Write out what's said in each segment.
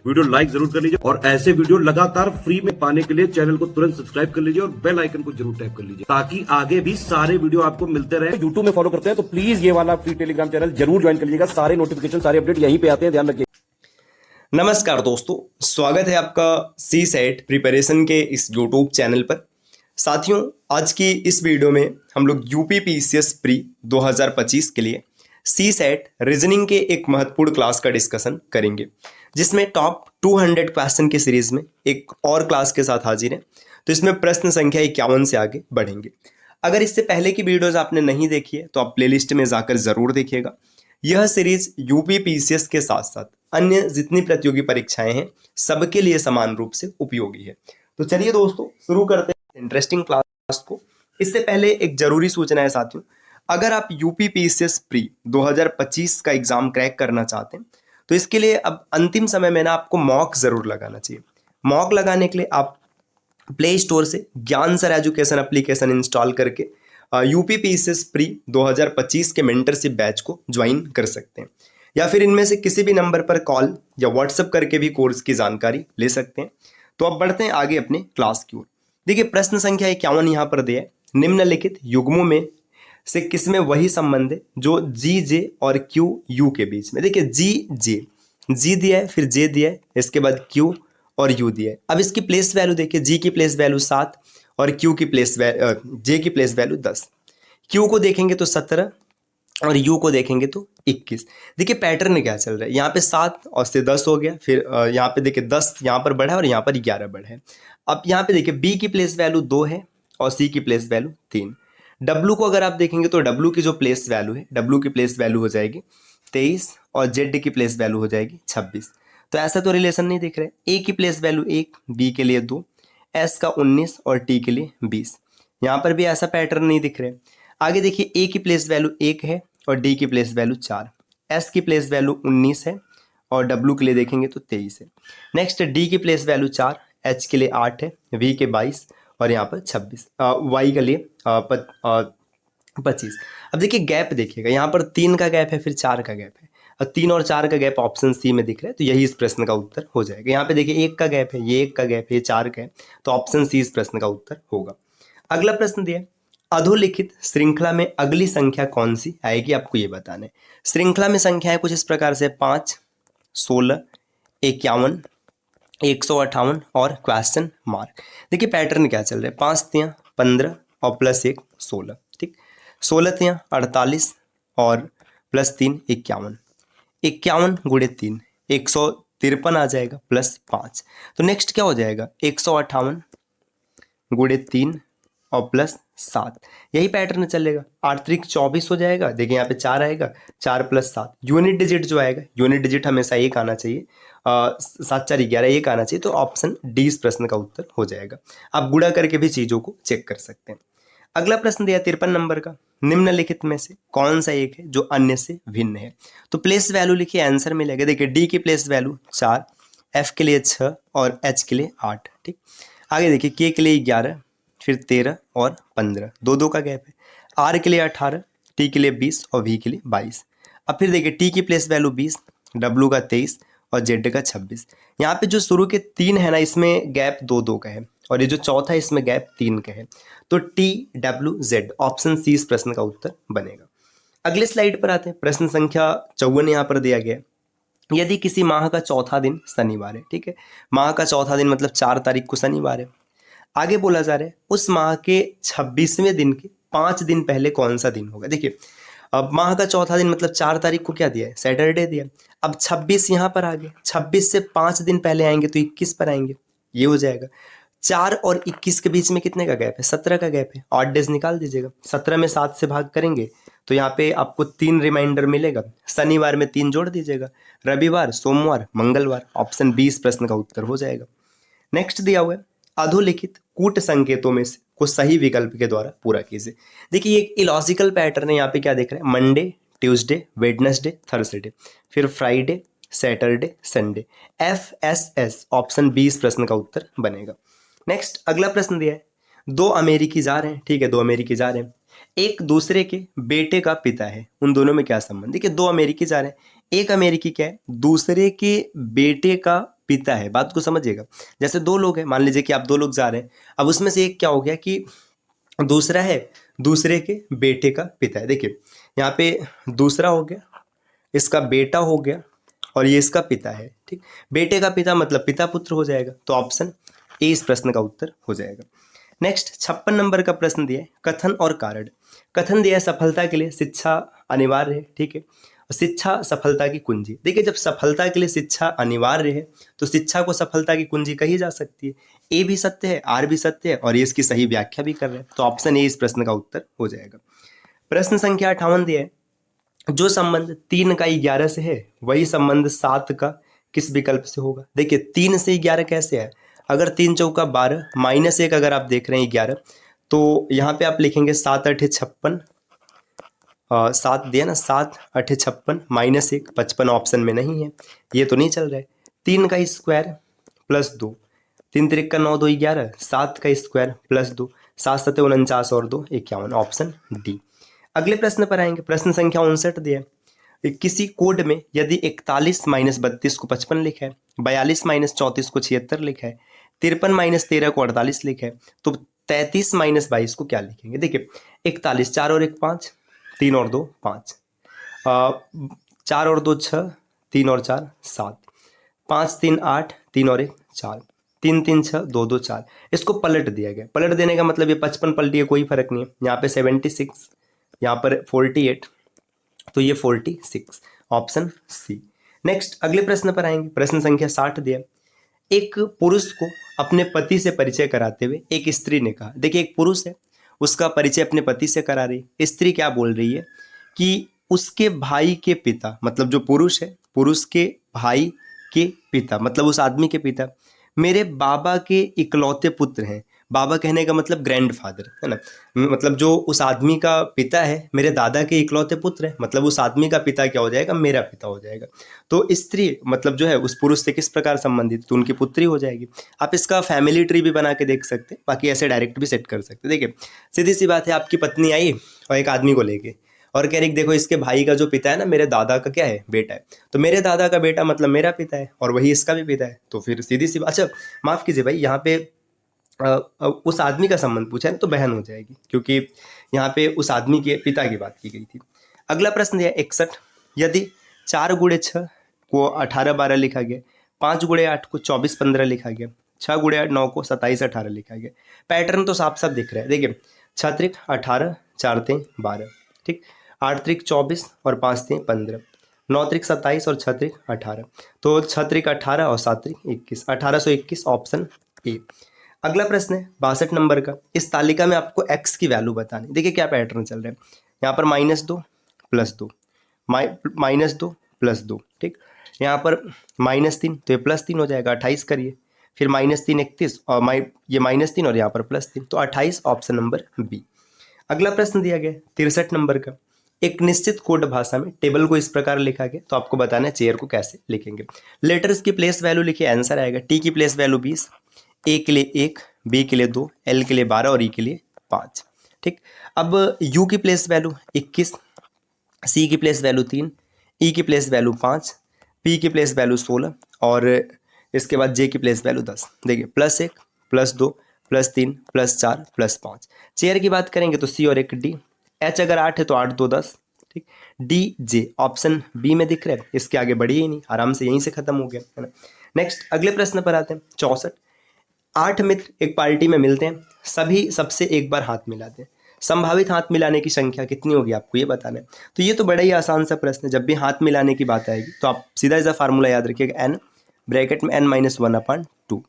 Video like जरूर कर लीजिए और ऐसे वीडियो लगातार फ्री में पाने के लिए चैनल को तुरंत सब्सक्राइब कर लीजिए और बेल आइकन को जरूर टैप कर लीजिए ताकि आगे भी सारे वीडियो आपको मिलते रहे। यूट्यूब में फॉलो करते हैं तो प्लीज ये वाला फ्री टेलीग्राम चैनल जरूर ज्वाइन कर लीजिएगा। सारे नोटिफिकेशन सारे अपडेट यहीं पे आते हैं, ध्यान रखिए। नमस्कार दोस्तों, स्वागत है आपका सी सेट प्रिपरेशन के इस यूट्यूब चैनल पर। साथियों, आज की इस वीडियो में हम लोग यूपी पीसीएस प्री 2025 के लिए सी सेट रीजनिंग के एक महत्वपूर्ण क्लास का डिस्कशन करेंगे, जिसमें टॉप 200 क्वेश्चन की सीरीज में एक और क्लास के साथ हाजिर है। तो इसमें प्रश्न संख्या 51 से आगे बढ़ेंगे। अगर इससे पहले की वीडियोज आपने नहीं देखी है तो आप प्लेलिस्ट में जाकर जरूर देखिएगा। यह सीरीज यूपी पीसीएस के साथ साथ अन्य जितनी प्रतियोगी परीक्षाएं हैं सबके लिए समान रूप से उपयोगी है। तो चलिए दोस्तों, शुरू करते हैं इंटरेस्टिंग क्लास को। इससे पहले एक जरूरी सूचना है साथियों, अगर आप यूपी पीसीएस प्री 2025 का एग्जाम क्रैक करना चाहते हैं तो इसके लिए अब अंतिम समय में ना आपको मॉक जरूर लगाना चाहिए। मॉक लगाने के लिए आप प्ले स्टोर से ज्ञान सर एजुकेशन एप्लीकेशन इंस्टॉल करके यूपी पीसीएस प्री 2025 के मेंटरशिप बैच को ज्वाइन कर सकते हैं, या फिर इनमें से किसी भी नंबर पर कॉल या व्हाट्सएप करके भी कोर्स की जानकारी ले सकते हैं। तो अब बढ़ते हैं आगे अपने क्लास की ओर। देखिए, प्रश्न संख्या 51 यहाँ पर दिया है, निम्नलिखित युग्मों में से किसमें वही संबंध है जो जी जे और क्यू यू के बीच में। देखिए, जी दिया है, फिर जे दिया है, इसके बाद क्यू और यू दिया है। अब इसकी प्लेस वैल्यू देखिए, जी की प्लेस वैल्यू 7 और क्यू की प्लेस जे की प्लेस वैल्यू 10। क्यू को देखेंगे तो 17 और यू को देखेंगे तो 21। देखिए पैटर्न क्या चल रहा है, यहाँ पे 7 और से 10 हो गया, फिर यहाँ पे देखिए 10 यहाँ पर बढ़ा और यहाँ पर 11 बढ़ा है। अब यहाँ पे देखिए बी की प्लेस वैल्यू 2 है और सी की प्लेस वैल्यू 3। डब्लू को अगर आप देखेंगे तो डब्लू की जो प्लेस वैल्यू है, डब्लू की प्लेस वैल्यू हो जाएगी 23 और जेड की प्लेस वैल्यू हो जाएगी 26। तो ऐसा तो रिलेशन नहीं दिख रहा है। ए की प्लेस वैल्यू 1, बी के लिए 2, एस का 19 और टी के लिए 20। यहाँ पर भी ऐसा पैटर्न नहीं दिख रहा है। आगे देखिए, ए की प्लेस वैल्यू 1 है और डी की प्लेस वैल्यू 4, एस की प्लेस वैल्यू 19 है और डब्लू के लिए देखेंगे तो 23 है। नेक्स्ट डी की प्लेस वैल्यू 4, एच के लिए 8 है, वी के 22 और यहाँ पर 26, वाई के लिए 25। अब देखिए गैप देखिएगा, यहाँ पर 3 का गैप है, फिर 4 का गैप है और 3 और 4 का गैप ऑप्शन सी में दिख रहा है। तो यही इस प्रश्न का उत्तर हो जाएगा। यहाँ पे देखिए 1 का गैप है, ये 1 का गैप है, ये 4 का है, तो ऑप्शन सी इस प्रश्न का उत्तर होगा। अगला प्रश्न दिया, अधोलिखित श्रृंखला में अगली संख्या कौन सी आएगी, आपको ये बताना है। श्रृंखला में संख्याएं कुछ इस प्रकार से 5, 16, 51, 158 और क्वेश्चन मार्क। देखिए पैटर्न क्या चल रहा है, 5 तियां 15 और प्लस 1 16, ठीक। 16 तियां 48 और प्लस 3 51, 51 गुणे 3 153 आ जाएगा प्लस 5। तो नेक्स्ट क्या हो जाएगा, 158 गुणे 3 और प्लस 7। यही पैटर्न चलेगा। 8 त्रिक 24 हो जाएगा। देखिए यहाँ पे 4 आएगा, 4 प्लस 7। यूनिट डिजिट जो आएगा, यूनिट डिजिट हमेशा एक आना चाहिए, 7 4 11 एक आना चाहिए। तो ऑप्शन डी इस प्रश्न का उत्तर हो जाएगा। आप गुणा करके भी चीज़ों को चेक कर सकते हैं। अगला प्रश्न दिया 53 नंबर का, निम्नलिखित में से कौन सा एक है जो अन्य से भिन्न है। तो प्लेस वैल्यू लिखिए, आंसर मिलेगा। देखिए डी की प्लेस वैल्यू 4, एफ के लिए 6 और एच के लिए 8, ठीक। आगे देखिए के के लिए 11, फिर 13 और 15, 2 का गैप है। आर के लिए 18, टी के लिए 20 और वी के लिए 22। अब फिर देखिए टी की प्लेस वैल्यू 20, डब्लू का 23 और जेड का 26। यहाँ पे जो शुरू के 3 है ना, इसमें गैप 2 का है और ये जो चौथा है इसमें गैप 3 का है। तो T W Z option C इस प्रश्न का उत्तर बनेगा। अगले स्लाइड पर आते हैं। प्रश्न संख्या 54 यहाँ पर दिया गया है, यदि किसी माह का चौथा दिन शनिवार है, ठीक है, माह का चौथा दिन मतलब 4 तारीख को शनिवार है। आगे बोला जा रहा है उस माह के 26वें दिन के 5 दिन पहले कौन सा दिन होगा। देखिए अब माह का चौथा दिन मतलब 4 तारीख को क्या दिया है, सैटरडे दिया। अब 26 यहाँ पर आ गए, 26 से 5 दिन पहले आएंगे तो 21 पर आएंगे, ये हो जाएगा। 4 और 21 के बीच में कितने का गैप है, 17 का गैप है। 8 डेज निकाल दीजिएगा, 17 में 7 से भाग करेंगे तो यहाँ पे आपको 3 रिमाइंडर मिलेगा। शनिवार में 3 जोड़ दीजिएगा, रविवार, सोमवार, मंगलवार। ऑप्शन बी इस प्रश्न का उत्तर हो जाएगा। नेक्स्ट दिया हुआ है, अधोलिखित कूट संकेतों में से को सही विकल्प के द्वारा पूरा कीजिए। देखिए एक इलॉजिकल पैटर्न है, यहाँ पे क्या देख रहे हैं, मंडे, ट्यूसडे, वेडनेसडे, थर्सडे, फिर Friday, Saturday, Sunday. FSS option B इस प्रश्न का उत्तर बनेगा। नेक्स्ट अगला प्रश्न दिया है, 2 अमेरिकी जा रहे हैं, ठीक है, 2 अमेरिकी जा रहे हैं, एक दूसरे के बेटे का पिता है, उन दोनों में क्या संबंध। देखिए 2 अमेरिकी जा रहे हैं, एक अमेरिकी क्या है, दूसरे के बेटे का पिता है। बात को समझिएगा, जैसे दो लोग हैं, मान लीजिए कि आप दो लोग जा रहे हैं, अब उसमें से एक क्या हो गया कि दूसरा है दूसरे के बेटे का पिता है। देखिए यहाँ पे दूसरा हो गया, इसका बेटा हो गया, और ये इसका पिता है। ठीक, बेटे का पिता मतलब पिता पुत्र हो जाएगा, तो ऑप्शन ए इस प्रश्न का उत्तर हो जाएगा। नेक्स्ट 56 नंबर का प्रश्न दिया है कथन और कारण। कथन दिया है सफलता के लिए शिक्षा अनिवार्य है। ठीक है, और शिक्षा सफलता की कुंजी। देखिए जब सफलता के लिए शिक्षा अनिवार्य है तो शिक्षा को सफलता की कुंजी कही जा सकती है। ए भी सत्य है, आर भी सत्य है, और ये इसकी सही व्याख्या भी कर रहे हैं, तो ऑप्शन ए इस प्रश्न का उत्तर हो जाएगा। प्रश्न संख्या 58 दिया है जो संबंध 3 का 11 से है वही संबंध 7 का किस विकल्प से होगा। देखिए 3 से 11 कैसे है, अगर 3 चौका 12 माइनस 1 अगर आप देख रहे हैं 11, तो यहाँ पे आप लिखेंगे 7 8 56, 7 दिया ना, 7 8 56 माइनस 1, 55 ऑप्शन में नहीं है, ये तो नहीं चल रहा है। 3 का स्क्वायर प्लस 2, 3 3 का 9 2 11, 7 का स्क्वायर प्लस 2, 7 7 49 और 2 51, ऑप्शन डी। अगले प्रश्न पर आएंगे, प्रश्न संख्या 59 दिया है किसी कोड में यदि 41 माइनस 32 को 55 लिखा है, 42 माइनस 34 को 76 लिखा है, 53 माइनस 13 को 48 लिखा है, तो 33 माइनस 22 को क्या लिखेंगे। देखिए 41, 4 और 1 5, 3 और 2 5, 4 और 2 6, 3 और 4 7, 5 3 8, 3 और 1 4, 3 3 6 2 2 4। इसको पलट दिया गया, पलट देने का मतलब ये 55 पलटी है, कोई फर्क नहीं है। यहाँ पे 76, यहाँ पर 48, तो ये 46, ऑप्शन सी। नेक्स्ट अगले प्रश्न पर आएंगे, प्रश्न संख्या 60 दिया। एक पुरुष को अपने पति से परिचय कराते हुए एक स्त्री ने कहा, देखिए एक पुरुष है उसका परिचय अपने पति से करा रही है, स्त्री क्या बोल रही है कि उसके भाई के पिता, मतलब जो पुरुष है पुरुष के भाई के पिता मतलब उस आदमी के पिता मेरे बाबा के इकलौते पुत्र हैं। बाबा कहने का मतलब ग्रैंडफादर है ना, मतलब जो उस आदमी का पिता है मेरे दादा के इकलौते पुत्र है, मतलब उस आदमी का पिता क्या हो जाएगा, मेरा पिता हो जाएगा। तो स्त्री मतलब जो है उस पुरुष से किस प्रकार संबंधित, तो उनकी पुत्री हो जाएगी। आप इसका फैमिली ट्री भी बना के देख सकते हैं, बाकी ऐसे डायरेक्ट भी सेट कर सकते हैं। देखिए सीधी सी बात है, आपकी पत्नी आई और एक आदमी को लेके और कह रही देखो इसके भाई का जो पिता है ना मेरे दादा का क्या है, बेटा है, तो मेरे दादा का बेटा मतलब मेरा पिता है और वही इसका भी पिता है, तो फिर सीधी सी बात। अच्छा माफ कीजिए भाई, यहाँ पे उस आदमी का संबंध पूछा है तो बहन हो जाएगी, क्योंकि यहाँ पे उस आदमी के पिता की बात की गई थी। अगला प्रश्न दिया 61, यदि 4 गुणे 6 को 18 12 लिखा गया, 5 गुणे 8 को 24 15 लिखा गया, 6 गुणे 9 को 27 18 लिखा गया, पैटर्न तो साफ साफ दिख रहा है। देखिए 6 त्रिक 18, 4 3 12, ठीक, 8 त्रिक 24 और 5 3 15, 9 त्रिक 27 और 6 त्रिक 18, तो 6 त्रिक 18 और 7 त्रिक 21, 1821, ऑप्शन ए। अगला प्रश्न है 62 नंबर का, इस तालिका में आपको x की वैल्यू बतानी। देखिए क्या पैटर्न चल रहा है, यहाँ पर -2 +2, -2 +2, ठीक, यहाँ पर -3 तो ये +3 हो जाएगा, 28 करिए, फिर -3 31 और ये -3 और यहाँ पर +3, तो 28, ऑप्शन नंबर बी। अगला प्रश्न दिया गया 63 नंबर का, एक निश्चित कोड भाषा में टेबल को इस प्रकार लिखा गया, तो आपको बताना है चेयर को कैसे लिखेंगे। लेटर्स की प्लेस वैल्यू लिखिए, आंसर आएगा। टी की प्लेस वैल्यू 20, ए के लिए 1, बी के लिए 2, एल के लिए 12 और ई के लिए 5, ठीक। अब यू की प्लेस वैल्यू 21, सी की प्लेस वैल्यू 3, ई की प्लेस वैल्यू 5, पी की प्लेस वैल्यू 16 और इसके बाद जे की प्लेस वैल्यू 10। देखिए +1 +2 +3 +4 +5। चेयर की बात करेंगे तो सी और एक डी, एच अगर 8 है तो 8 2 10, ठीक, डी जे ऑप्शन बी में दिख रहा है, इसके आगे बढ़िए ही नहीं, आराम से यहीं से खत्म हो गया है ना। नेक्स्ट अगले प्रश्न पर आते हैं 64, 8 मित्र एक पार्टी में मिलते हैं, सभी सबसे एक बार हाथ मिलाते हैं, संभावित हाथ मिलाने की संख्या कितनी होगी आपको ये बताना है। तो ये तो बड़ा ही आसान सा प्रश्न है, जब भी हाथ मिलाने की बात आएगी तो आप सीधा सा फार्मूला याद रखिएगा, n ब्रैकेट में n - 1/2,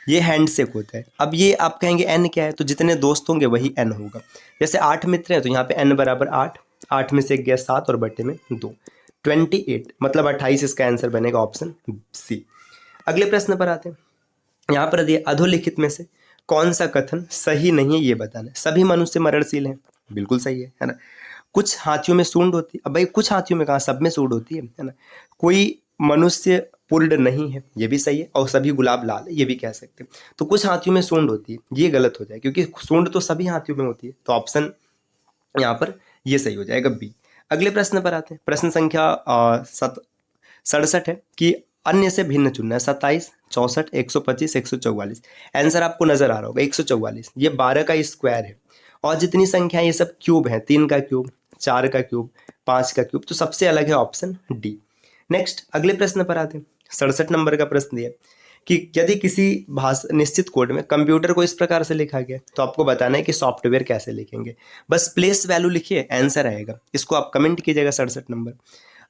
ये हैंड शेक होता है। अब ये आप कहेंगे n क्या है, तो जितने दोस्त होंगे वही n होगा। जैसे 8 मित्र हैं तो यहाँ पे n बराबर 8, 8 में से एक गया 7 और बटे में 2, 28 मतलब 28 इसका आंसर बनेगा, ऑप्शन सी। अगले प्रश्न पर आते हैं, यहाँ पर दिए अधोलिखित में से कौन सा कथन सही नहीं है ये बताना है। सभी मनुष्य मरणशील हैं, बिल्कुल सही है ना। कुछ हाथियों में सूंड होती है, अब भाई कुछ हाथियों में कहाँ, सब में सूंड होती है ना। कोई मनुष्य पूर्ण नहीं है, ये भी सही है, और सभी गुलाब लाल है, ये भी कह सकते हैं। तो कुछ हाथियों में सूंड होती है, ये गलत हो जाए, क्योंकि सूंड तो सभी हाथियों में होती है, तो ऑप्शन यहाँ पर ये सही हो जाएगा बी। अगले प्रश्न पर आते हैं, प्रश्न संख्या 67 है कि अन्य से भिन्न चुनना है, 27 64, 125, 144। आंसर आपको नजर आ रहा होगा 144। ये 12 का स्क्वायर है और जितनी संख्या ये सब क्यूब है, 3 का क्यूब, 4 का क्यूब, 5 का क्यूब, तो सबसे अलग है ऑप्शन डी। नेक्स्ट अगले प्रश्न पर आते हैं। 67 नंबर का प्रश्न दिया कि यदि किसी निश्चित कोड में कंप्यूटर को इस प्रकार से लिखा गया तो आपको बताना है कि सॉफ्टवेयर कैसे लिखेंगे। बस प्लेस वैल्यू लिखिए, आंसर आएगा। इसको आप कमेंट कीजिएगा 67 नंबर।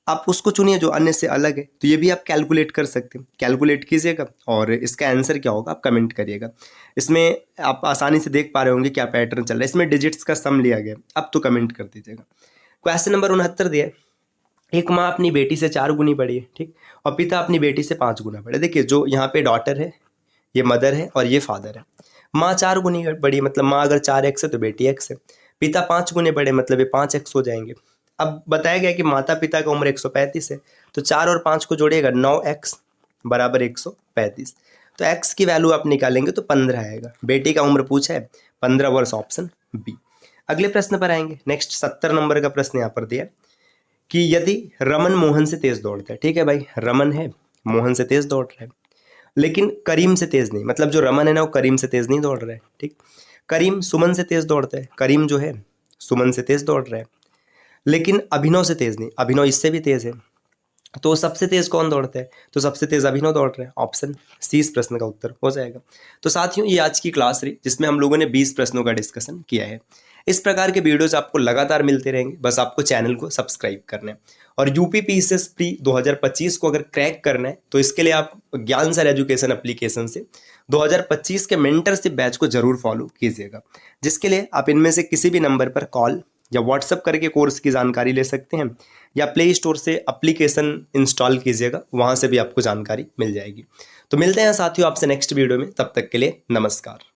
आप उसको चुनिए जो अन्य से अलग है, तो ये भी आप कैलकुलेट कर सकते हैं। कैलकुलेट कीजिएगा और इसका आंसर क्या होगा आप कमेंट करिएगा। इसमें आप आसानी से देख पा रहे होंगे क्या पैटर्न चल रहा है। इसमें डिजिट्स का सम लिया गया, अब तो कमेंट कर दीजिएगा। क्वेश्चन नंबर 69 दिया है, एक माँ अपनी बेटी से 4 गुनी बड़ी है, ठीक, और पिता अपनी बेटी से 5 गुना बड़े। देखिए जो यहाँ पे डॉटर है, ये मदर है और ये फादर है। माँ 4 गुनी बड़ी, मतलब माँ अगर 4x है तो बेटी x है। पिता 5 गुने बड़े, मतलब ये 5x हो जाएंगे। अब बताया गया कि माता पिता का उम्र 135 है, तो 4 और 5 को जोड़िएगा, 9x बराबर 135। तो x की वैल्यू आप निकालेंगे तो 15 आएगा। बेटी का उम्र पूछा है 15 वर्ष, ऑप्शन बी। अगले प्रश्न पर आएंगे। नेक्स्ट 70 नंबर का प्रश्न यहाँ पर दिया कि यदि रमन मोहन से तेज दौड़ता है, ठीक है भाई, रमन है मोहन से तेज दौड़ रहा है, लेकिन करीम से तेज नहीं, मतलब जो रमन है ना वो करीम से तेज नहीं दौड़ रहा है, ठीक। करीम सुमन से तेज दौड़ता है, करीम जो है सुमन से तेज दौड़ रहा है, लेकिन अभिनव से तेज नहीं, अभिनव इससे भी तेज है। तो सबसे तेज कौन दौड़ता है? तो सबसे तेज अभिनव दौड़ रहा है, ऑप्शन सी इस प्रश्न का उत्तर हो जाएगा। तो साथियों ये आज की क्लास रही जिसमें हम लोगों ने 20 प्रश्नों का डिस्कशन किया है। इस प्रकार के वीडियोस आपको लगातार मिलते रहेंगे, बस आपको चैनल को सब्सक्राइब करना है। और यूपी पीसीएस प्री 2025 को अगर क्रैक करना है तो इसके लिए आप ज्ञान सर एजुकेशन एप्लीकेशन से 2025 के मेंटरशिप बैच को जरूर फॉलो कीजिएगा, जिसके लिए आप इनमें से किसी भी नंबर पर कॉल या व्हाट्सएप करके कोर्स की जानकारी ले सकते हैं, या प्ले स्टोर से एप्लीकेशन इंस्टॉल कीजिएगा, वहां से भी आपको जानकारी मिल जाएगी। तो मिलते हैं साथियों आपसे नेक्स्ट वीडियो में, तब तक के लिए नमस्कार।